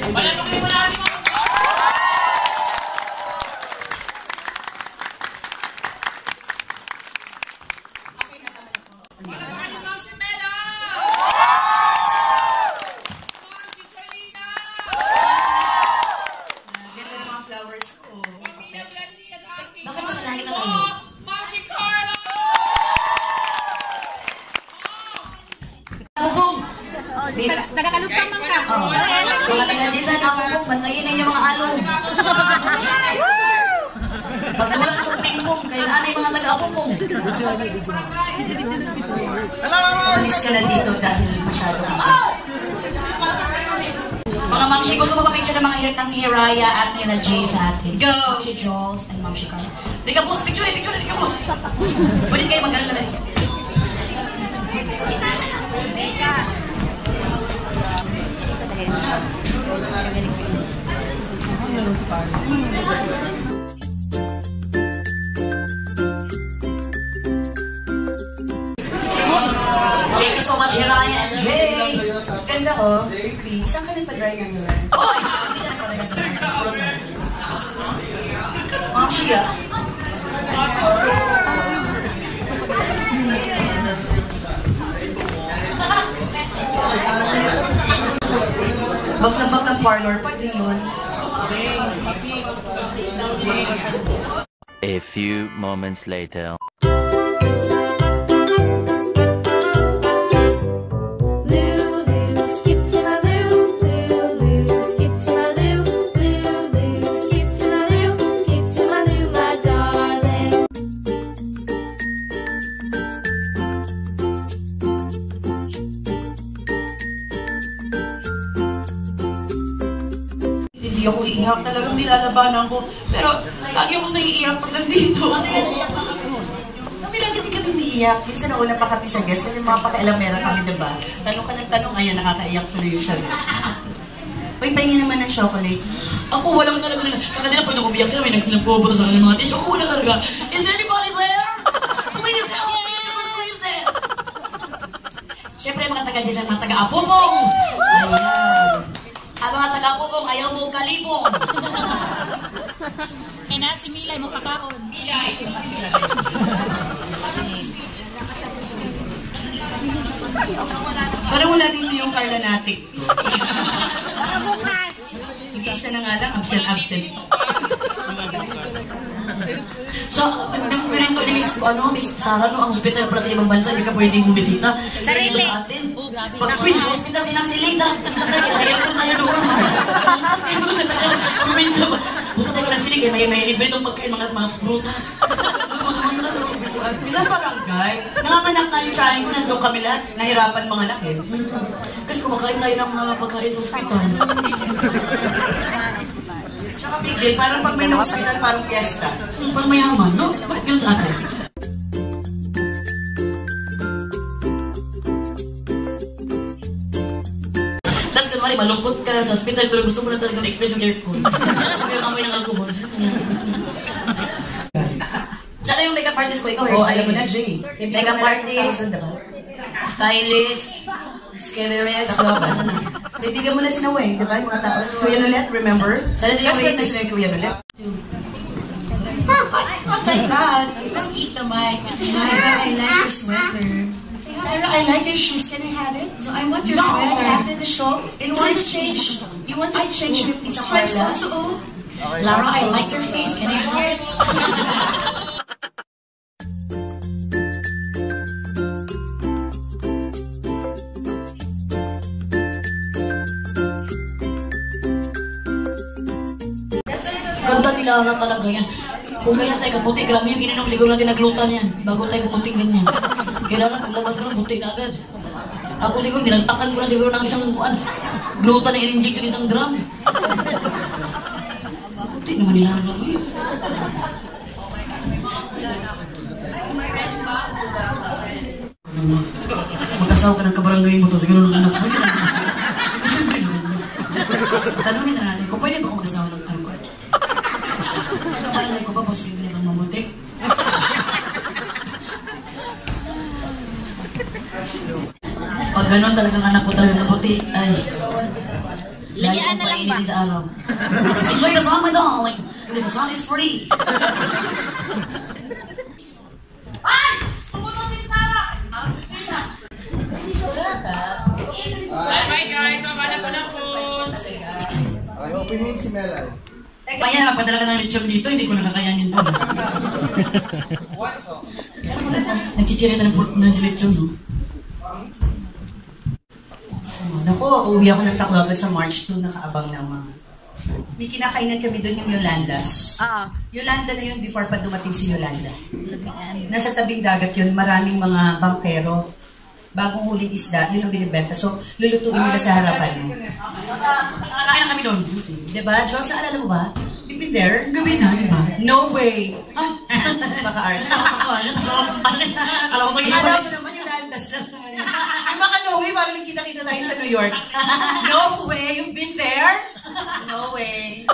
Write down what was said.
Wala mo kayo marami mo! Wala pa kayo Ma'am Shimela! Ma'am si Shalina! Ganda ng mga flowers ko. Bakit masalahin na kayo? Ma'am si Carla! Bubong! Nagakalutang man ka. Mga taga-disan ako po, bantayin ninyo mga along. Pagkulang kong pingpong, kaya anay mga taga-apupong. Alis ka na dito dahil masyado ka. Mga mamshi, gusto mo pa-picture ng mga hirit ng Hiraya at nila Jay sa atin. Go! Mamshi Jules and Mamshi Carlos. Di ka post, picture, di ka post. Pwede kayo mag-alala na rin. Thank you so much, Hiraya and Jay. Ganda oh. Saan ka nagpa-dry na nyo? Oy! Mamshi ah. Bak ng parlor, pwede yun. A few moments later. Hindi ako iiyak, talagang nilalabanan ko. Pero lagi akong naiiyak pag nandito ako. Kami lagi di kami umiiyak. Minsan nauna pa kami sa guest kasi mga pakialamera kami, diba? Tanong ka ng tanong, ayan, nakakaiyak tuloy yung sagot. Uy, pahingi naman ng chocolate. Ako, walang talaga nila. Sa kanila, pag nakubiyak sila, may nagpupunta sa kanila mga tissue. Ako, wala talaga. Is anybody there? Please help me! Please there! Siyempre, mga taga-Jezan, mga taga-Apupong! Ayan. Ang mga taga-Apupong, ayaw mo kalipong. Eh na, si Milay mo pakaon. Milay! Parang wala dito yung Carla natin. Bukas! Isa na nga lang, absent. So, nagpirinto ni Miss Sarah, no, ang hospital para sa ibang bansa, hindi ka pwedeng bumisita. Sarili! Sa atin. Oh, grabe. Pag Queen, sa hospital, sinasilita. Kaya kung tayo doon. Probinsya ba? Buka tayo ng silig, may libre itong pagkain, mga prutas. Isang barangay, nanganganak na yung tsahin ko, nandun kami lahat, nahirapan mga laki. Kasi kumakain tayo ng mga pagkain sa hospital. Tsaka big deal, parang pag may hospital, parang fiesta. Parang mayaman, no? Bakit yun sa atin? Tapos kunwari, malungkot ka sa hospital, pero gusto mo na talaga na-express yung aircon. Sabi yung amoy ng alcohol. Tsaka yung makeup artist ko, ikaw, alam mo na, Jay. Makeup artist, stylist, skinerist, Bibigyan mo na si Naway, di ba? Yung mga tao. Si Kuya Nolet, remember? Sana din yung Kasi witness na si Kuya Nolet. Oh my God! Don't eat the mic. Myra, I like your sweater. Myra, I like your shoes. Can I have it? No, I want your sweater. After the show, you want to change? You want to change with these stripes also? Lara, I like your face. Can I have it? Ganda ni Lara talaga yan. Kung kaya tayo kaputi, grabe yung ininom siguro natin naglutan yan. Bago tayo kaputi ganyan. Kailangan kung labas ka, buti na agad. Ako siguro, nilagtakan ko na siguro ng isang buwan. Glutan na in-inject yung isang drum. Buti naman ni Lara. Mag-asawa ka ng kabarangay mo to, siguro ng anak mo. Tanungin na natin, kung pwede ba akong mag-asawa ng anak ko? Alam ko ba, posible bang mamuti? Pag gano'n talagang anak ko talagang kaputi, ay, Lagian na lang ba? Enjoy the song, my darling. Because the song is free. Bye guys, mabala po ng phone. Ay, open mo si Melay. Kaya magpadala ka ng lechon dito, hindi ko nakakayanin doon. Nagchichirita ng lechon, no? Naku, uuwi ako ng Tacloban sa March 2, nakaabang ng mga... May kinakainan kami doon yung Yolandas. Oo. Yolanda na yun before pa dumating si Yolanda. Nasa tabing dagat yun, maraming mga bangkero. Bagong huling isda, yun ang binibenta. So, lulutuin nila sa harapan mo. Nakakain na kami doon. Diba? Jones, naalala mo ba? You've been there? Gabi na, diba? No way! Baka art. Alam mo naman Yolandas lang. Baka no way, parang nagkita-kita tayo sa New York. No way! You've been there? No way.